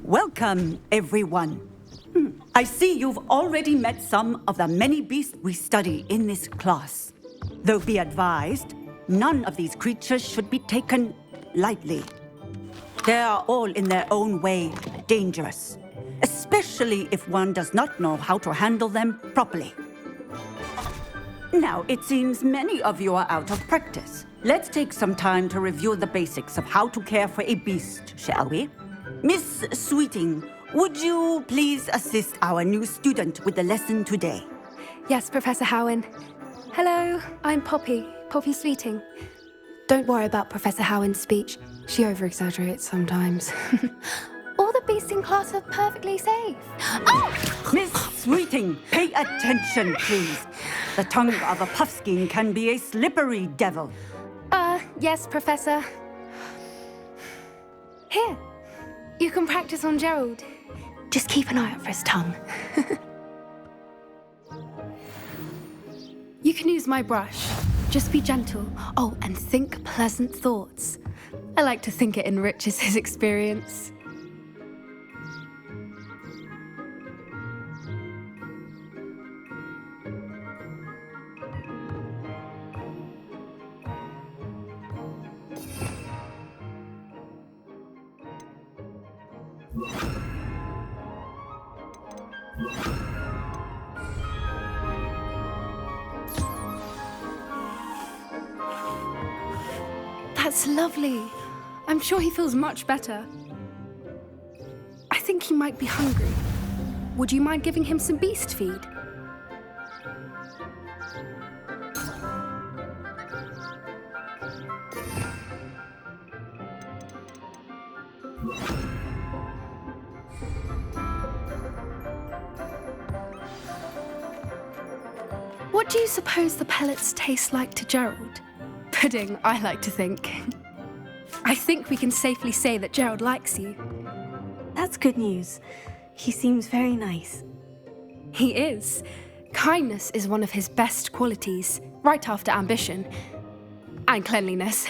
Welcome, everyone. I see you've already met some of the many beasts we study in this class. Though be advised, none of these creatures should be taken lightly. They are all in their own way dangerous, especially if one does not know how to handle them properly. Now, it seems many of you are out of practice. Let's take some time to review the basics of how to care for a beast, shall we? Miss Sweeting, would you please assist our new student with the lesson today? Yes, Professor Howen. Hello, I'm Poppy Sweeting. Don't worry about Professor Howen's speech. She over-exaggerates sometimes. All the beasts in class are perfectly safe. Oh! Miss Sweeting, pay attention, please. The tongue of a puffskein can be a slippery devil. Yes, Professor. Here, you can practice on Gerald. Just keep an eye out for his tongue. You can use my brush. Just be gentle. Oh, and think pleasant thoughts. I like to think it enriches his experience. That's lovely. I'm sure he feels much better. I think he might be hungry. Would you mind giving him some beast feed? What do you suppose the pellets taste like to Gerald? Pudding, I like to think. I think we can safely say that Gerald likes you. That's good news. He seems very nice. He is. Kindness is one of his best qualities, right after ambition. And cleanliness.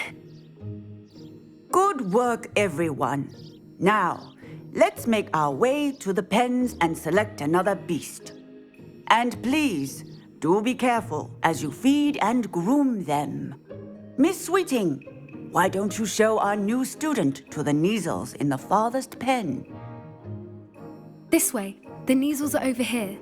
Good work, everyone. Now, let's make our way to the pens and select another beast. And please, do be careful as you feed and groom them. Miss Sweeting, why don't you show our new student to the Neasels in the farthest pen? This way. The Neasels are over here.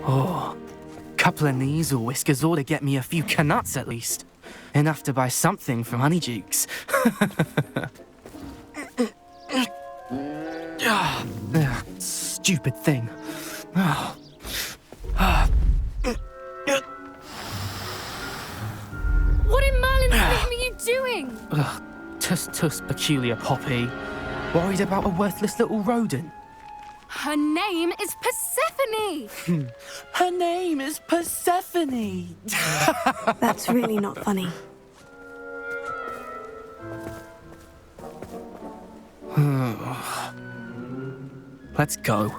Oh, couple of Neasel whiskers ought to get me a few canuts at least. Enough to buy something from Honeydukes. Stupid thing. What in Merlin's name are you doing? Tuss, peculiar Poppy. Worried about a worthless little rodent. Her name is Persephone! Her name is Persephone! That's really not funny. Let's go.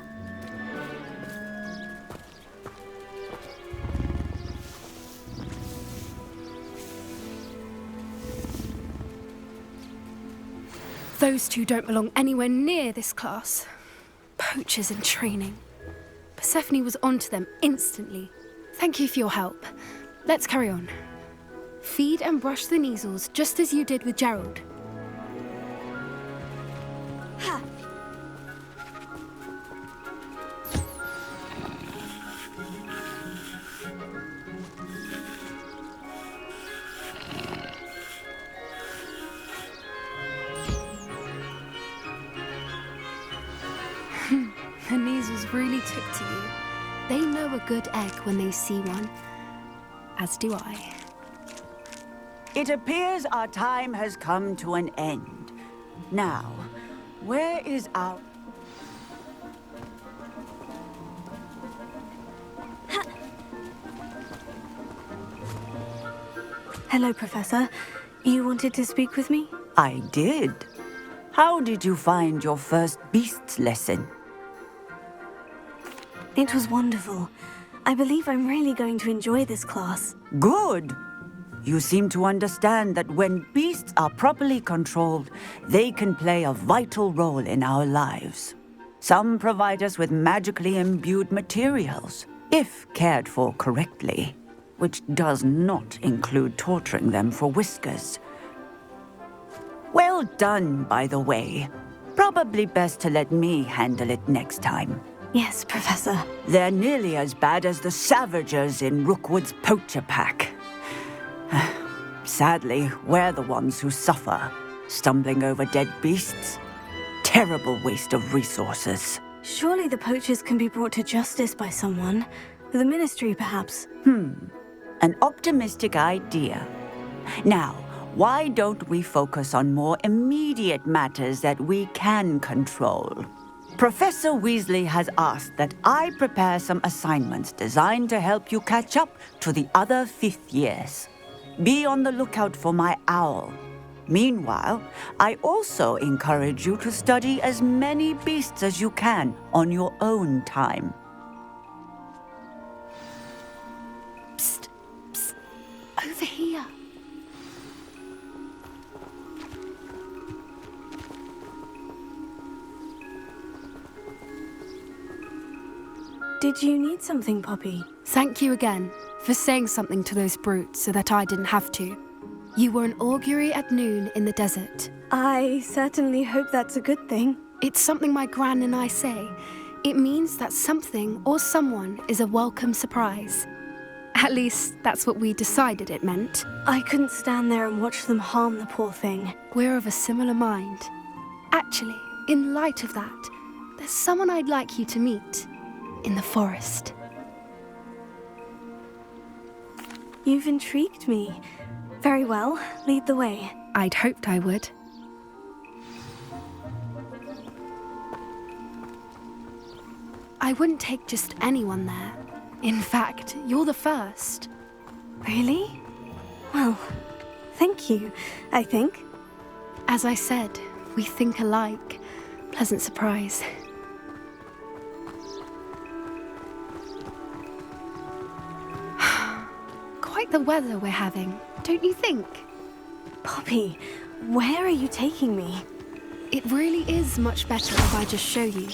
Those two don't belong anywhere near this class. Poachers in training. Persephone was onto them instantly. Thank you for your help. Let's carry on. Feed and brush the Neasels just as you did with Gerald. The Neasels really took to you. They know a good egg when they see one. As do I. It appears our time has come to an end. Now, where is our... Hello, Professor. You wanted to speak with me? I did. How did you find your first beasts lesson? It was wonderful. I believe I'm really going to enjoy this class. Good. You seem to understand that when beasts are properly controlled, they can play a vital role in our lives. Some provide us with magically imbued materials, if cared for correctly, which does not include torturing them for whiskers. Well done, by the way. Probably best to let me handle it next time. Yes, Professor. They're nearly as bad as the Savagers in Rookwood's poacher pack. Sadly, we're the ones who suffer, stumbling over dead beasts. Terrible waste of resources. Surely the poachers can be brought to justice by someone. The Ministry, perhaps. An optimistic idea. Now, why don't we focus on more immediate matters that we can control? Professor Weasley has asked that I prepare some assignments designed to help you catch up to the other fifth years. Be on the lookout for my owl. Meanwhile, I also encourage you to study as many beasts as you can on your own time. Psst, psst. Over here. Did you need something, Poppy? Thank you again for saying something to those brutes so that I didn't have to. You were an augury at noon in the desert. I certainly hope that's a good thing. It's something my gran and I say. It means that something or someone is a welcome surprise. At least, that's what we decided it meant. I couldn't stand there and watch them harm the poor thing. We're of a similar mind. Actually, in light of that, there's someone I'd like you to meet in the forest. You've intrigued me. Very well, lead the way. I'd hoped I would. I wouldn't take just anyone there. In fact, you're the first. Really? Well, thank you, I think. As I said, we think alike. Pleasant surprise. Quite the weather we're having, don't you think? Poppy, where are you taking me? It really is much better if I just show you.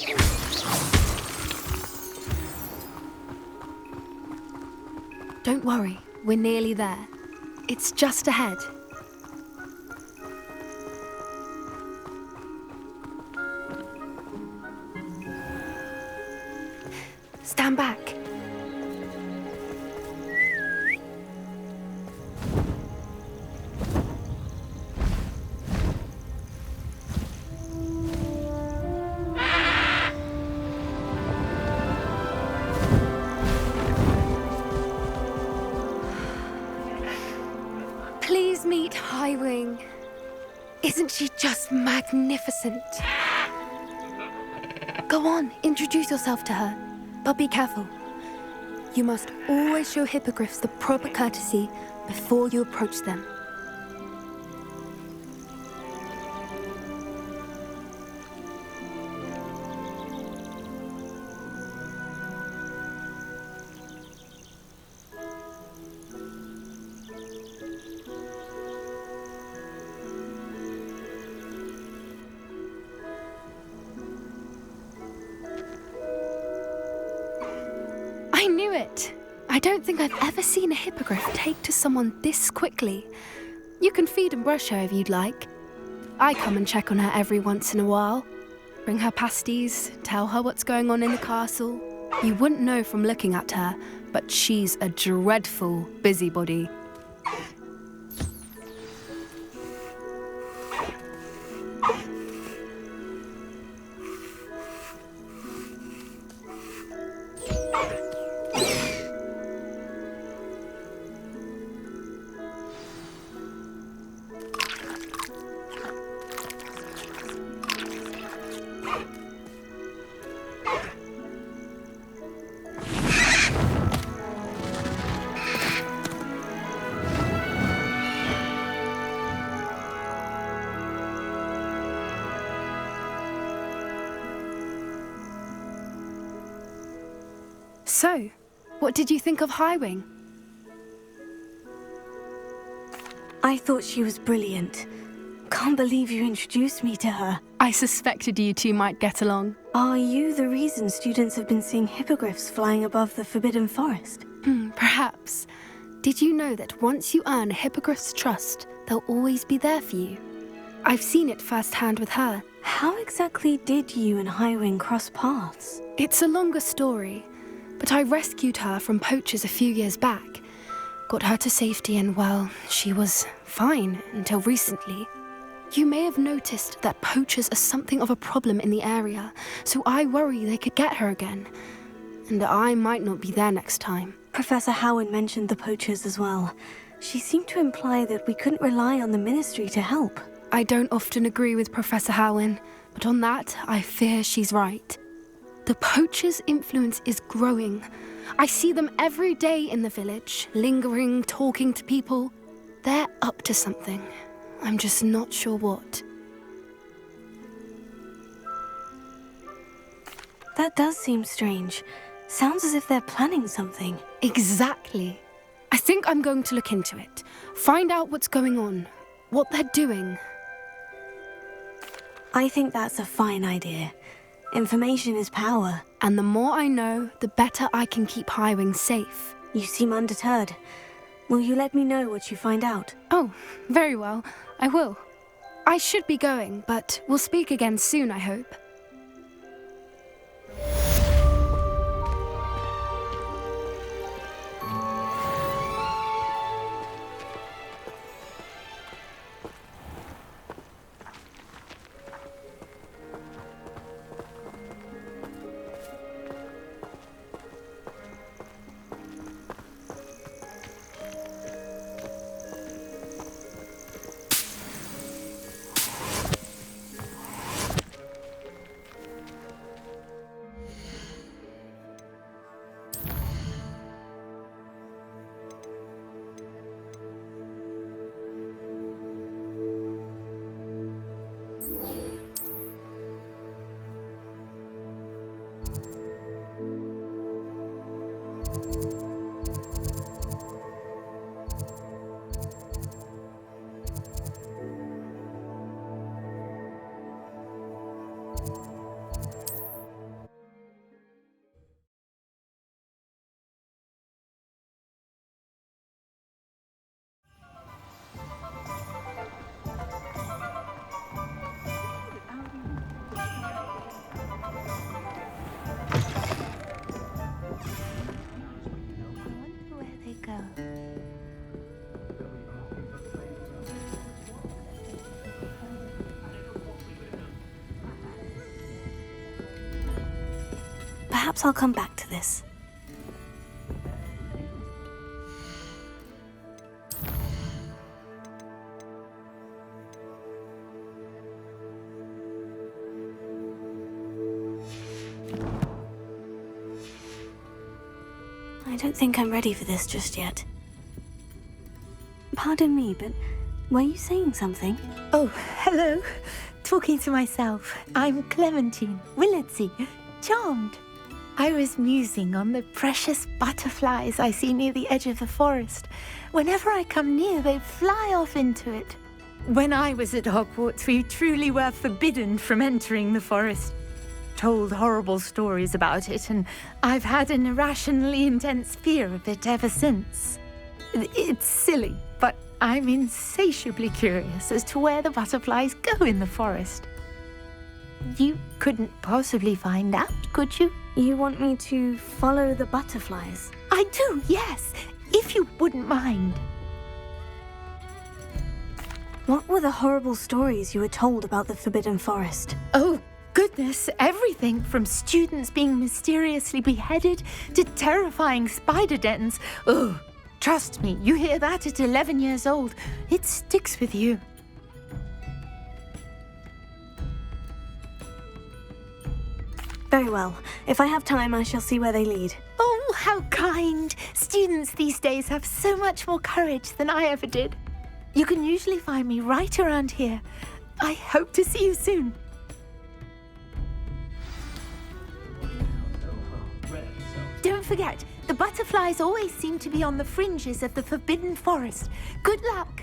Don't worry, we're nearly there. It's just ahead. Stand back. Please meet Highwing. Isn't she just magnificent? Go on, introduce yourself to her. But be careful. You must always show hippogriffs the proper courtesy before you approach them. I knew it! I don't think I've ever seen a hippogriff take to someone this quickly. You can feed and brush her if you'd like. I come and check on her every once in a while. Bring her pasties, tell her what's going on in the castle. You wouldn't know from looking at her, but she's a dreadful busybody. So, What did you think of Highwing? I thought she was brilliant. Can't believe you introduced me to her. I suspected you two might get along. Are you the reason students have been seeing hippogriffs flying above the Forbidden Forest? Perhaps. Did you know that once you earn a hippogriff's trust, they'll always be there for you? I've seen it firsthand with her. How exactly did you and Highwing cross paths? It's a longer story, but I rescued her from poachers a few years back. Got her to safety and, well, she was fine until recently. You may have noticed that poachers are something of a problem in the area, so I worry they could get her again. And I might not be there next time. Professor Howard mentioned the poachers as well. She seemed to imply that we couldn't rely on the Ministry to help. I don't often agree with Professor Howin, but on that, I fear she's right. The poachers' influence is growing. I see them every day in the village, lingering, talking to people. They're up to something. I'm just not sure what. That does seem strange. Sounds as if they're planning something. Exactly. I think I'm going to look into it. Find out what's going on, what they're doing. I think that's a fine idea. Information is power. And the more I know, the better I can keep Highwing safe. You seem undeterred. Will you let me know what you find out? Oh, very well. I will. I should be going, but we'll speak again soon, I hope. Perhaps I'll come back to this. I don't think I'm ready for this just yet. Pardon me, but were you saying something? Oh, hello. Talking to myself. I'm Clementine Willardsey. Charmed. I was musing on the precious butterflies I see near the edge of the forest. Whenever I come near, they fly off into it. When I was at Hogwarts, we truly were forbidden from entering the forest. Told horrible stories about it, and I've had an irrationally intense fear of it ever since. It's silly, but I'm insatiably curious as to where the butterflies go in the forest. You couldn't possibly find out, could you? You want me to follow the butterflies? I do, yes, if you wouldn't mind. What were the horrible stories you were told about the Forbidden Forest? Oh, goodness, everything from students being mysteriously beheaded to terrifying spider dens. Oh, trust me, you hear that at 11 years old, it sticks with you. Very well. If I have time, I shall see where they lead. Oh, how kind! Students these days have so much more courage than I ever did. You can usually find me right around here. I hope to see you soon. Don't forget, The butterflies always seem to be on the fringes of the forbidden forest. Good luck.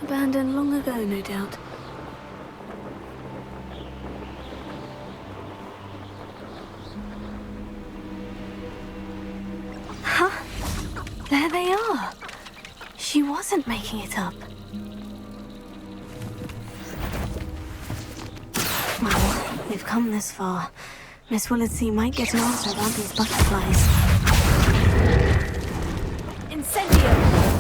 Abandoned long ago, no doubt. Huh? There they are. She wasn't making it up. Well, we've come this far. Miss Willardsey might get an answer about these butterflies. Incendio!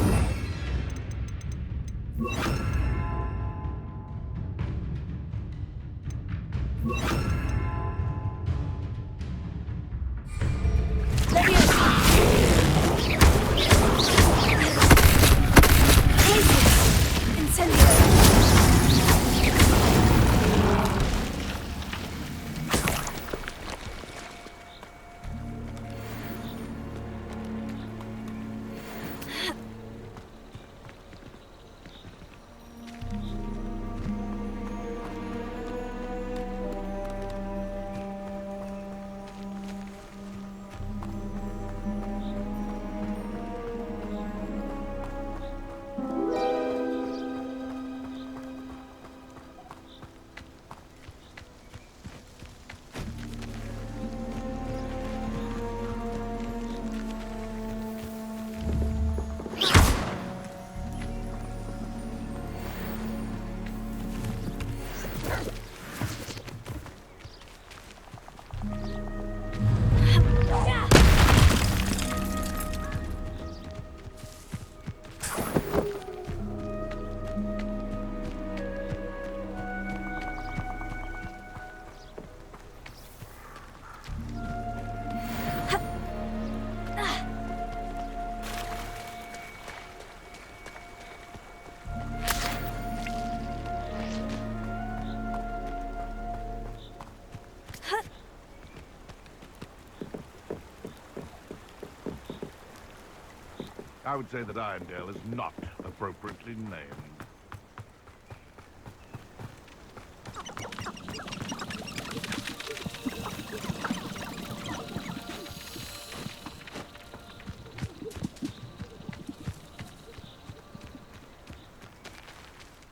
I would say that Irondale is not appropriately named.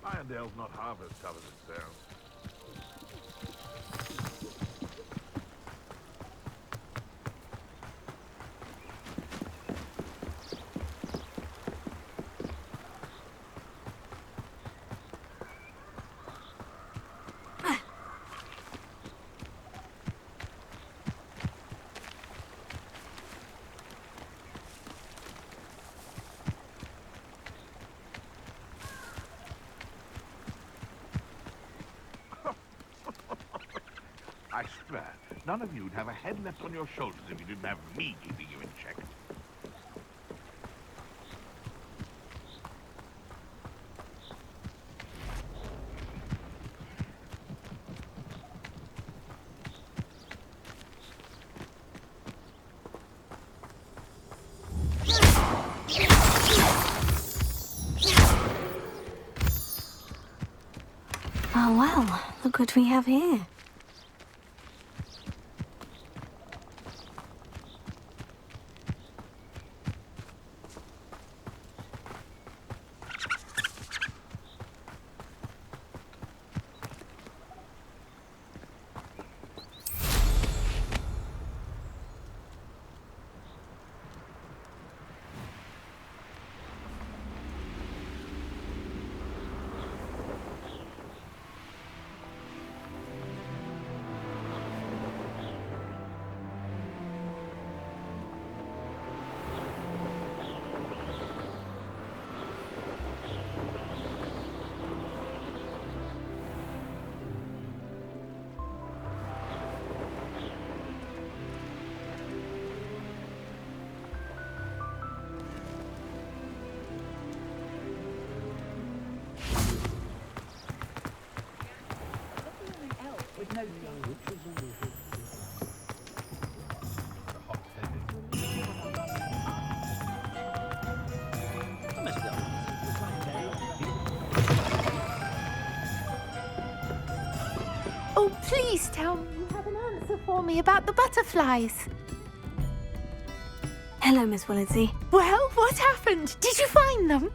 Irondale's not half as tough as it sounds. I swear, none of you'd have a head left on your shoulders if you didn't have me keeping you in check. Oh well, look what we have here. tell me you have an answer for me about the butterflies. Hello, Miss Willitsey. Well, what happened? Did you find them?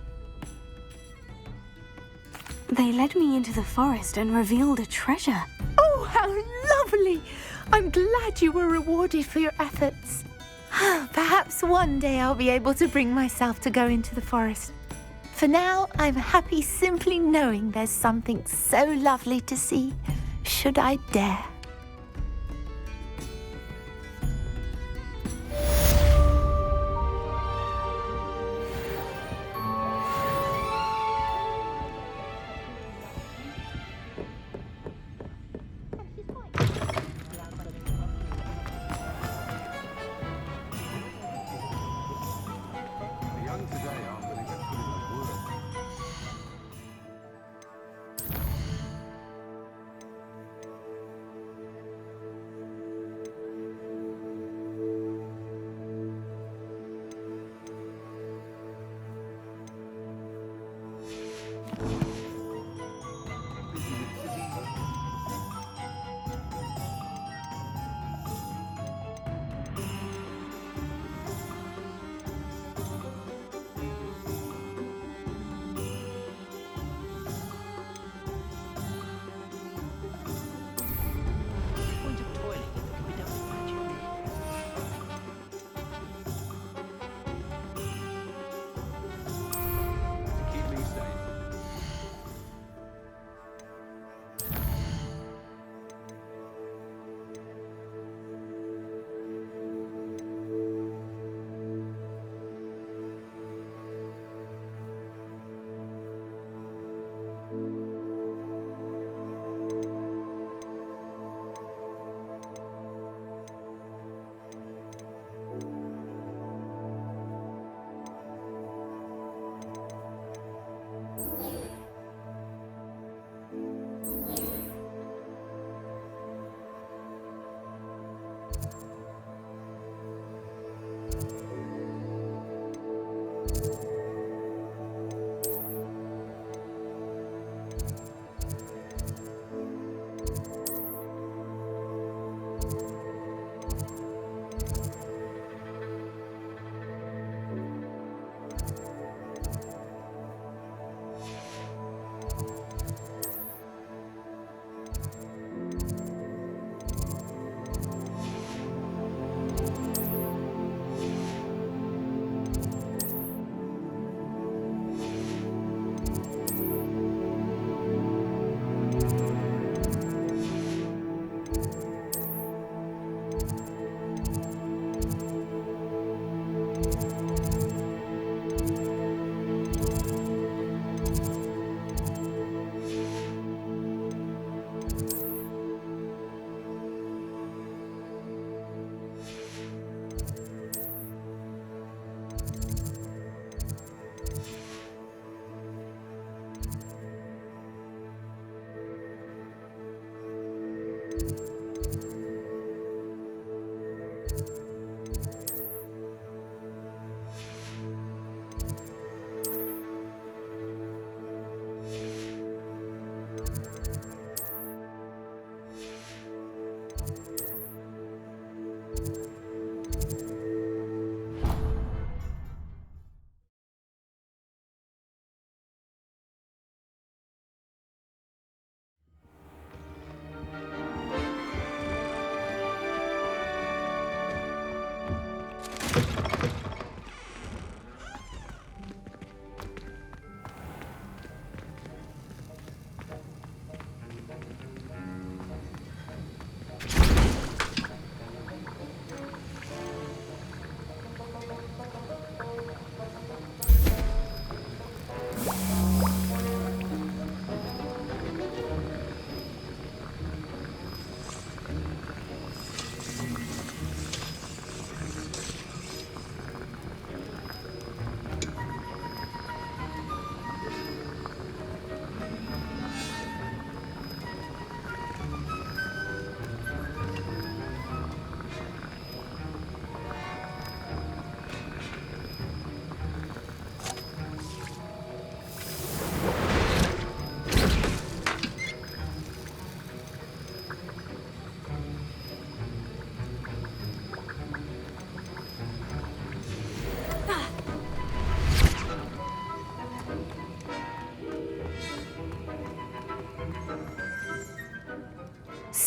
They led me into the forest and revealed a treasure. Oh, how lovely! I'm glad you were rewarded for your efforts. Perhaps one day I'll be able to bring myself to go into the forest. For now, I'm happy simply knowing there's something so lovely to see, should I dare.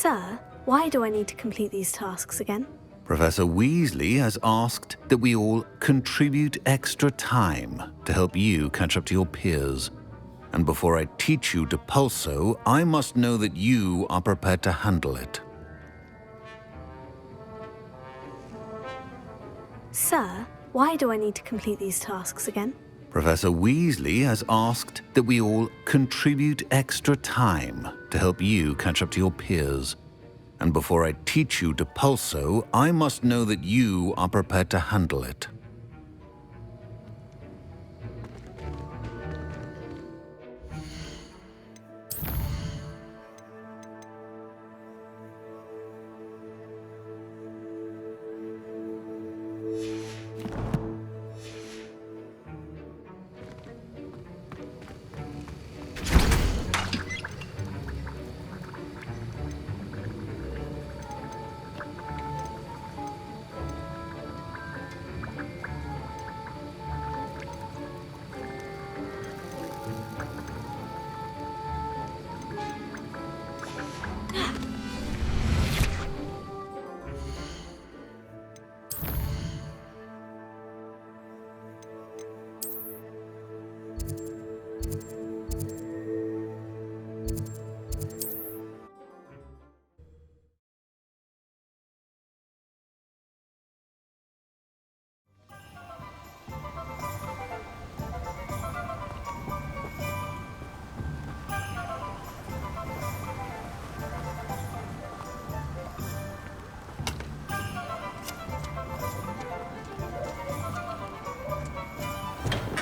Sir, why do I need to complete these tasks again? Professor Weasley has asked that we all contribute extra time to help you catch up to your peers. And before I teach you Depulso, I must know that you are prepared to handle it. Sir, why do I need to complete these tasks again? Professor Weasley has asked that we all contribute extra time to help you catch up to your peers. And before I teach you Depulso, I must know that you are prepared to handle it.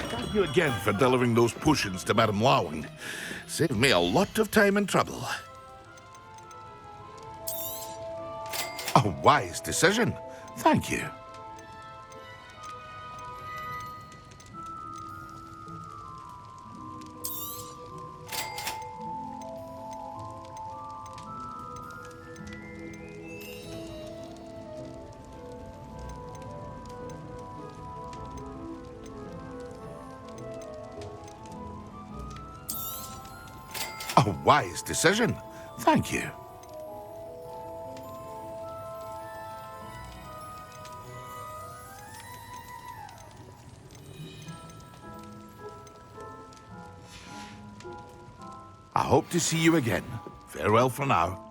Thank you again for delivering those potions to Madame Lawing. Saved me a lot of time and trouble. A wise decision. Thank you. A wise decision. Thank you. I hope to see you again. Farewell for now.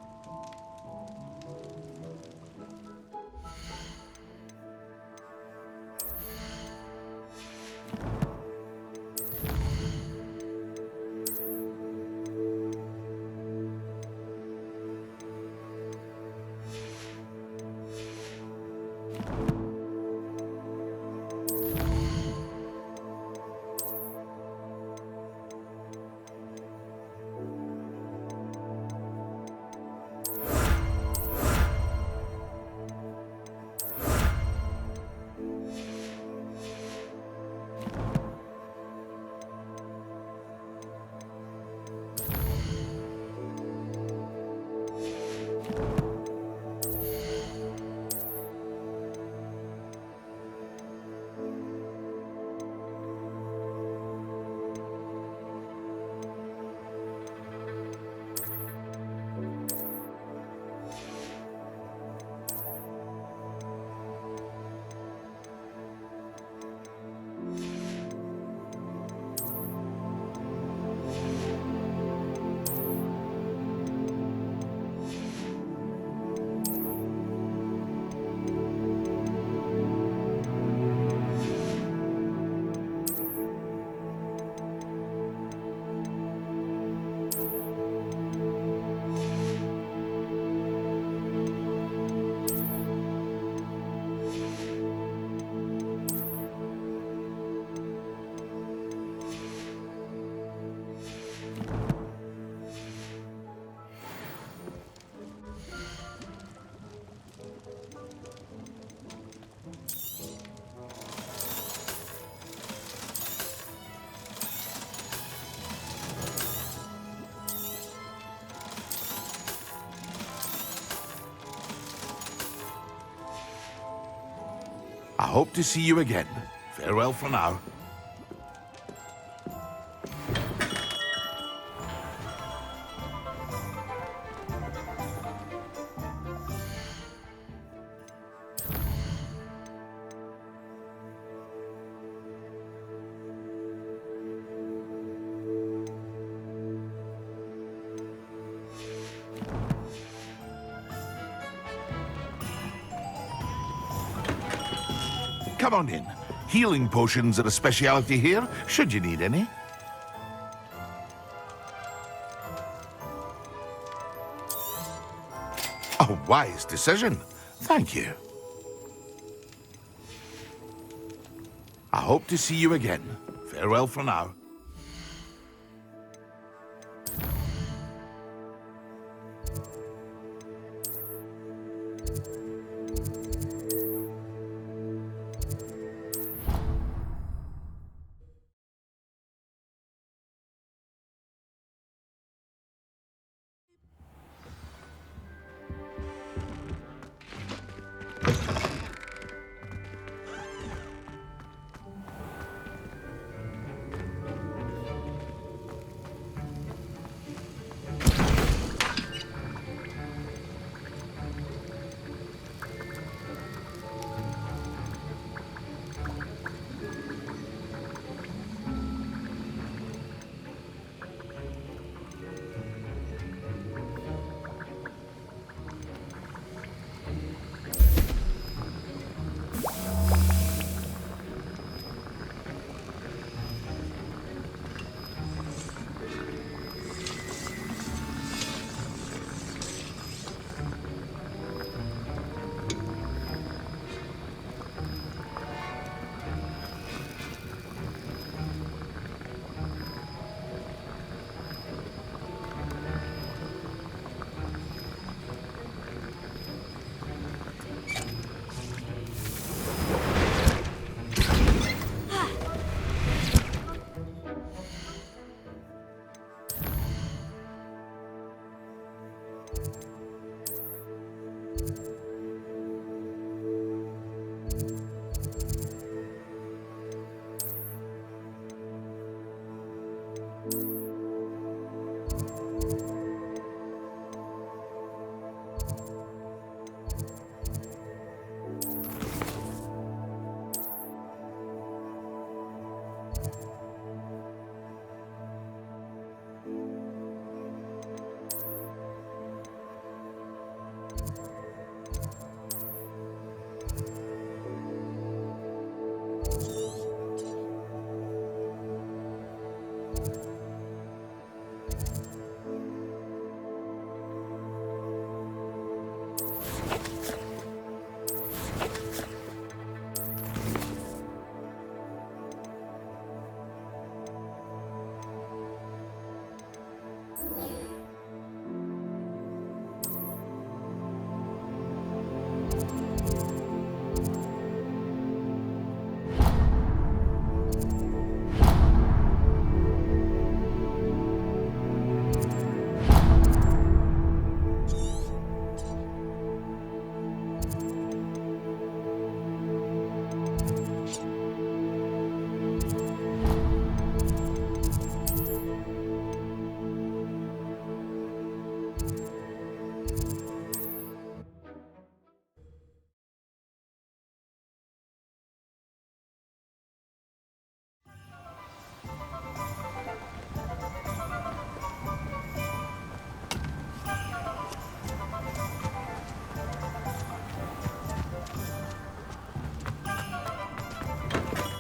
I hope to see you again. Farewell for now. Come on in. Healing potions are a speciality here, should you need any. A wise decision. Thank you. I hope to see you again. Farewell for now.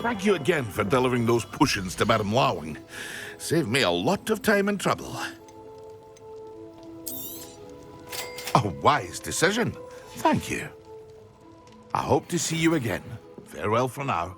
Thank you again for delivering those potions to Madame Lawing. Saved me a lot of time and trouble. A wise decision. Thank you. I hope to see you again. Farewell for now.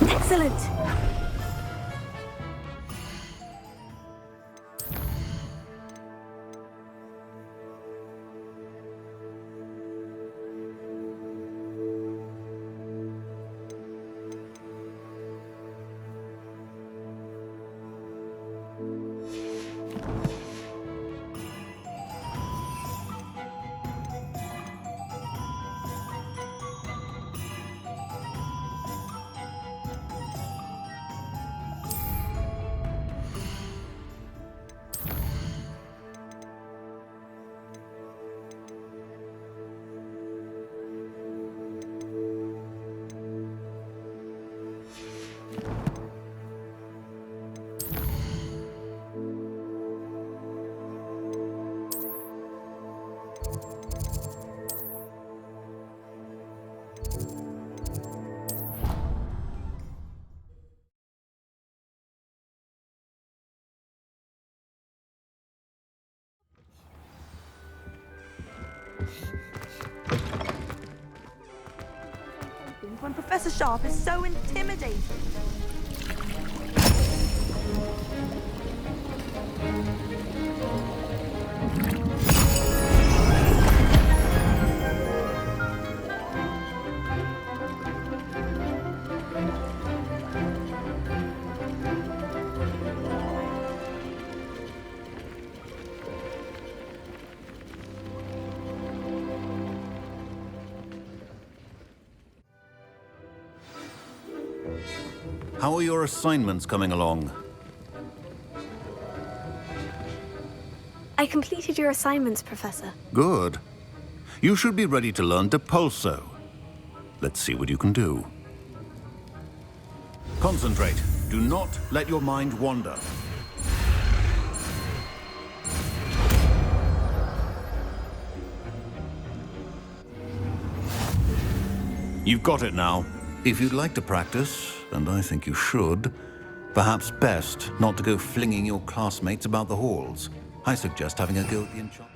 Excellent. around when Professor Sharp is so intimidating. How are your assignments coming along? I completed your assignments, Professor. Good. You should be ready to learn Depulso. Let's see what you can do. Concentrate. Do not let your mind wander. You've got it now. If you'd like to practice, and I think you should, perhaps best not to go flinging your classmates about the halls. I suggest having a go at the enchantment.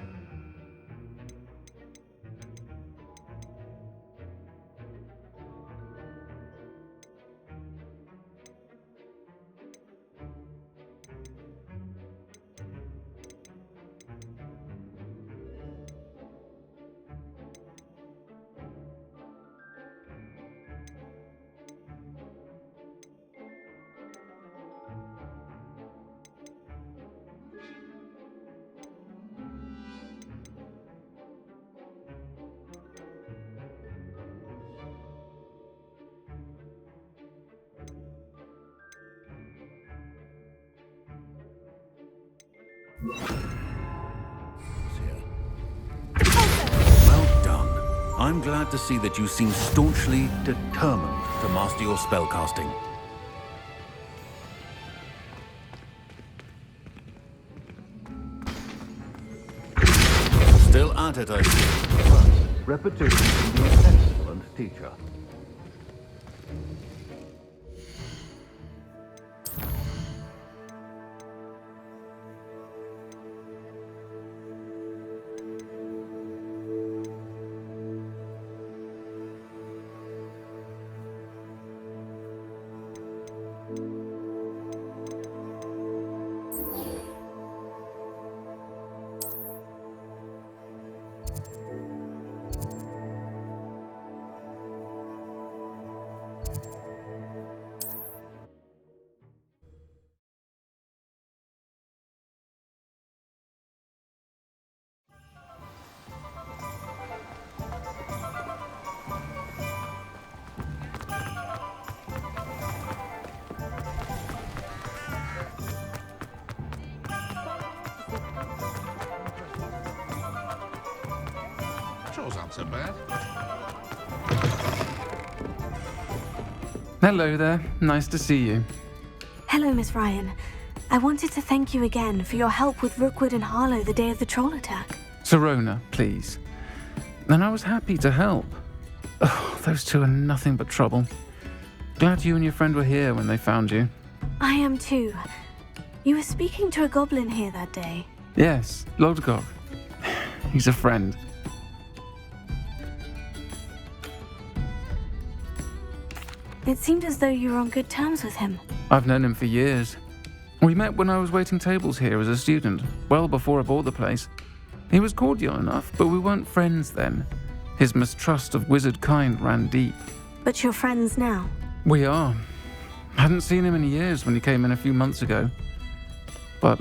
Well done. I'm glad to see that you seem staunchly determined to master your spellcasting. Still at it, I see. But repetition can be an excellent teacher. Chores aren't so bad. Hello there. Nice to see you. Hello, Miss Ryan. I wanted to thank you again for your help with Rookwood and Harlow the day of the troll attack. Serona, please. And I was happy to help. Oh, those two are nothing but trouble. Glad you and your friend were here when they found you. I am too. You were speaking to a goblin here that day. Yes, Lodgok. He's a friend. It seemed as though you were on good terms with him. I've known him for years. We met when I was waiting tables here as a student, well before I bought the place. He was cordial enough, but we weren't friends then. His mistrust of wizard kind ran deep. But you're friends now. We are. Hadn't seen him in years when he came in a few months ago. But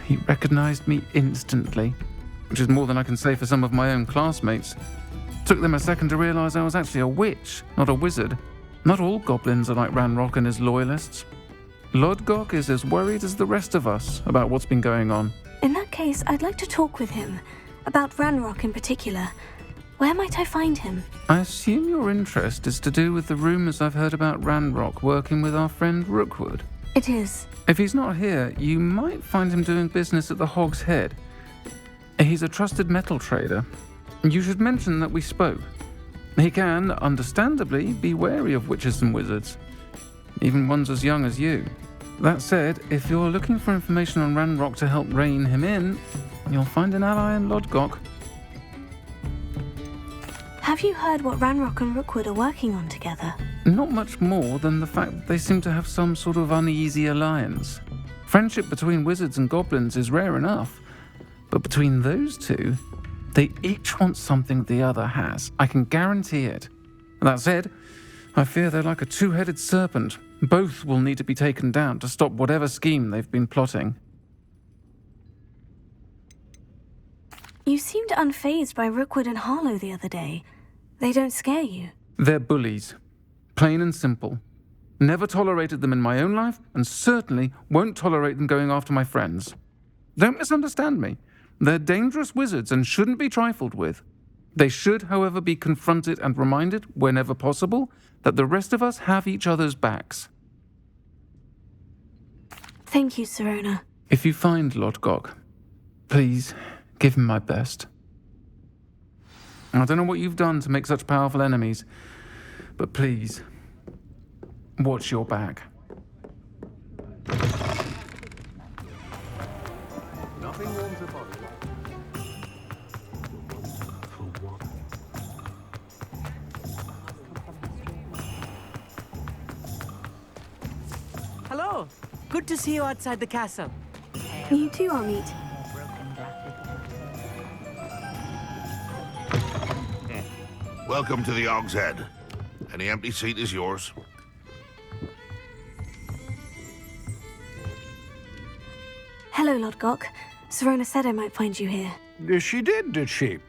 he recognized me instantly, which is more than I can say for some of my own classmates. Took them a second to realize I was actually a witch, not a wizard. Not all goblins are like Ranrock and his loyalists. Lodgok is as worried as the rest of us about what's been going on. In that case, I'd like to talk with him. About Ranrock in particular. Where might I find him? I assume your interest is to do with the rumors I've heard about Ranrock working with our friend Rookwood. It is. If he's not here, you might find him doing business at the Hog's Head. He's a trusted metal trader. You should mention that we spoke. He can, understandably, be wary of witches and wizards, even ones as young as you. That said, if you're looking for information on Ranrock to help rein him in, you'll find an ally in Lodgok. Have Have you heard what Ranrock and Rookwood are working on together? Not much more than the fact that they seem to have some sort of uneasy alliance. Friendship between wizards and goblins is rare enough, but between those two, they each want something the other has. I can guarantee it. That said, I fear they're like a two-headed serpent. Both will need to be taken down to stop whatever scheme they've been plotting. You seemed unfazed by Rookwood and Harlow the other day. They don't scare you. They're bullies. Plain and simple. Never tolerated them in my own life, and certainly won't tolerate them going after my friends. Don't misunderstand me. They're dangerous wizards and shouldn't be trifled with. They should, however, be confronted and reminded, whenever possible, that the rest of us have each other's backs. Thank you, Sirona. If you find Lord Gog, please give him my best. I don't know what you've done to make such powerful enemies, but please, watch your back. Nothing warms a body. Hello. Good to see you outside the castle. You too, Amit. Welcome to the Og's Head. Any empty seat is yours. Hello, Lord Gok. Sirona said I might find you here. She did she?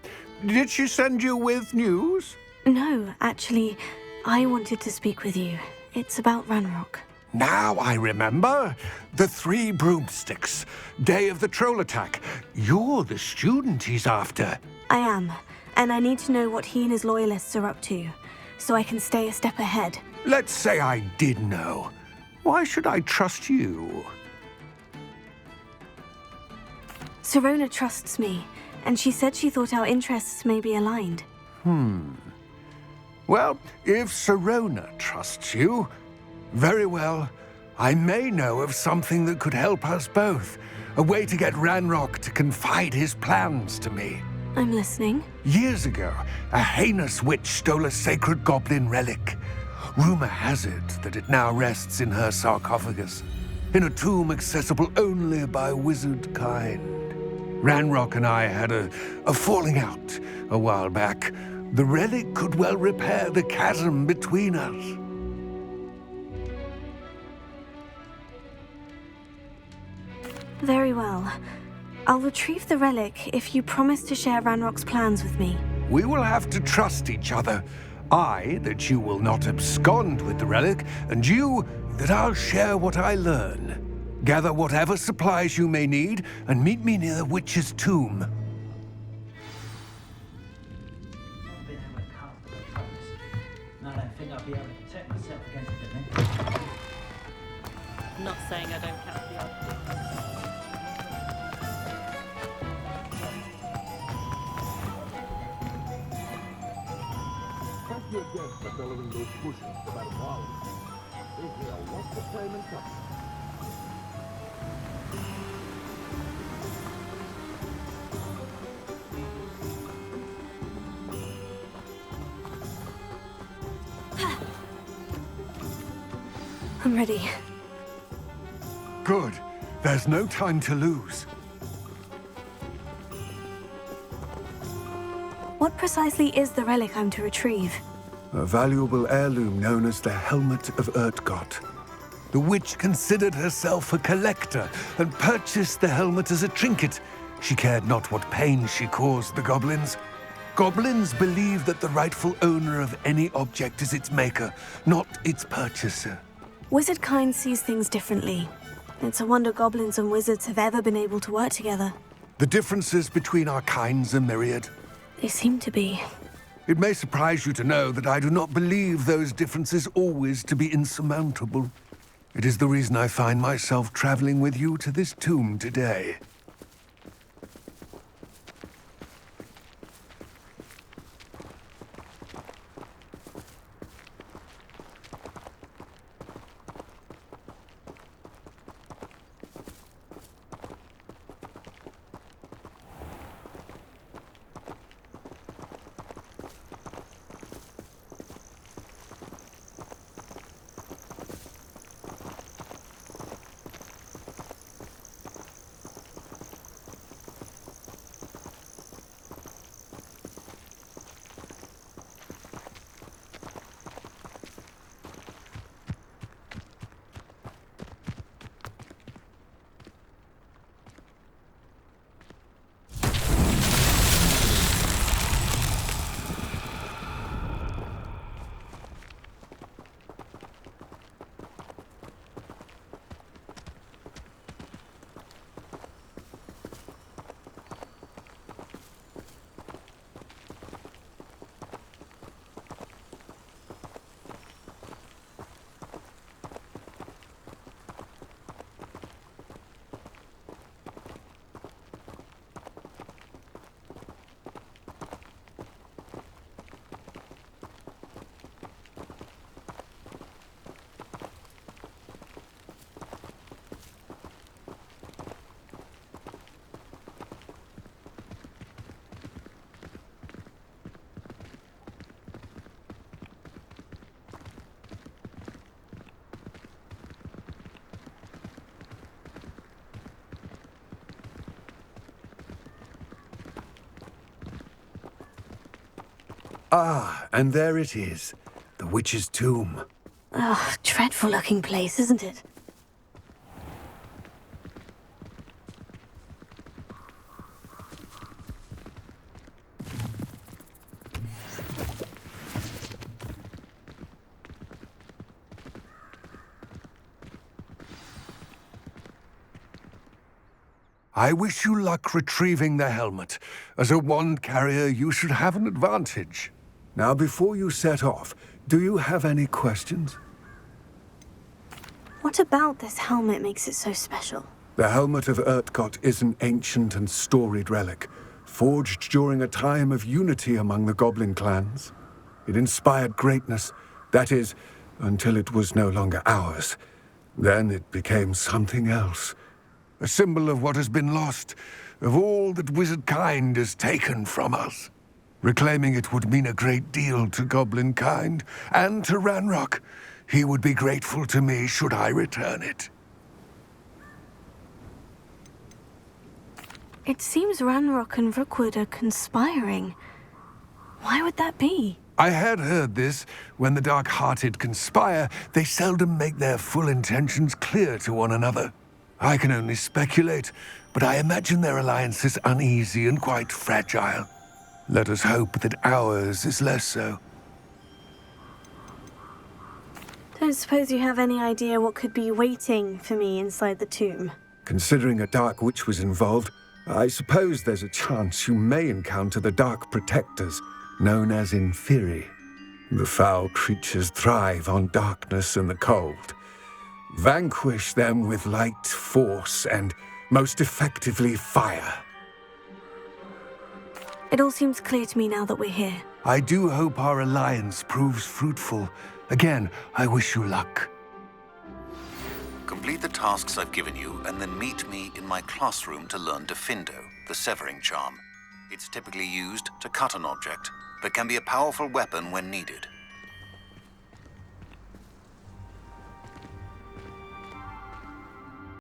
Did she send you with news? No, actually, I wanted to speak with you. It's about Ranrock. Now I remember. The 3 broomsticks. Day of the troll attack. You're the student he's after. I am, and I need to know what he and his loyalists are up to, so I can stay a step ahead. Let's say I did know. Why should I trust you? Sirona trusts me, and she said she thought our interests may be aligned. Well, if Sirona trusts you, very well. I may know of something that could help us both. A way to get Ranrock to confide his plans to me. I'm listening. Years ago, a heinous witch stole a sacred goblin relic. Rumor has it that it now rests in her sarcophagus, in a tomb accessible only by wizard kind. Ranrock and I had a falling out a while back. The relic could well repair the chasm between us. Very well. I'll retrieve the relic if you promise to share Ranrock's plans with me. We will have to trust each other. I, that you will not abscond with the relic, and you, that I'll share what I learn. Gather whatever supplies you may need, and meet me near the witch's tomb. I don't think I'll be able to protect myself against it. Not saying I don't count the odds. Thank you again for bellowing those bushes about a mile. They hear lots of flame and touch. I'm ready. Good. There's no time to lose. What precisely is the relic I'm to retrieve? A valuable heirloom known as the Helmet of Urtgot. The witch considered herself a collector and purchased the helmet as a trinket. She cared not what pain she caused the goblins. Goblins believe that the rightful owner of any object is its maker, not its purchaser. Wizard kind sees things differently. It's a wonder goblins and wizards have ever been able to work together. The differences between our kinds are myriad. They seem to be. It may surprise you to know that I do not believe those differences always to be insurmountable. It is the reason I find myself traveling with you to this tomb today. Ah, and there it is. The witch's tomb. Ugh, dreadful looking place, isn't it? I wish you luck retrieving the helmet. As a wand carrier, you should have an advantage. Now, before you set off, do you have any questions? What about this helmet makes it so special? The helmet of Urtkot is an ancient and storied relic, forged during a time of unity among the goblin clans. It inspired greatness, that is, until it was no longer ours. Then it became something else. A symbol of what has been lost, of all that wizard kind has taken from us. Reclaiming it would mean a great deal to goblin kind, and to Ranrock. He would be grateful to me should I return it. It seems Ranrock and Rookwood are conspiring. Why would that be? I had heard this. When the dark-hearted conspire, they seldom make their full intentions clear to one another. I can only speculate, but I imagine their alliance is uneasy and quite fragile. Let us hope that ours is less so. Don't suppose you have any idea what could be waiting for me inside the tomb? Considering a dark witch was involved, I suppose there's a chance you may encounter the Dark Protectors, known as Inferi. The foul creatures thrive on darkness and the cold. Vanquish them with light, force, and, most effectively, fire. It all seems clear to me now that we're here. I do hope our alliance proves fruitful. Again, I wish you luck. Complete the tasks I've given you, and then meet me in my classroom to learn Defindo, the severing charm. It's typically used to cut an object, but can be a powerful weapon when needed.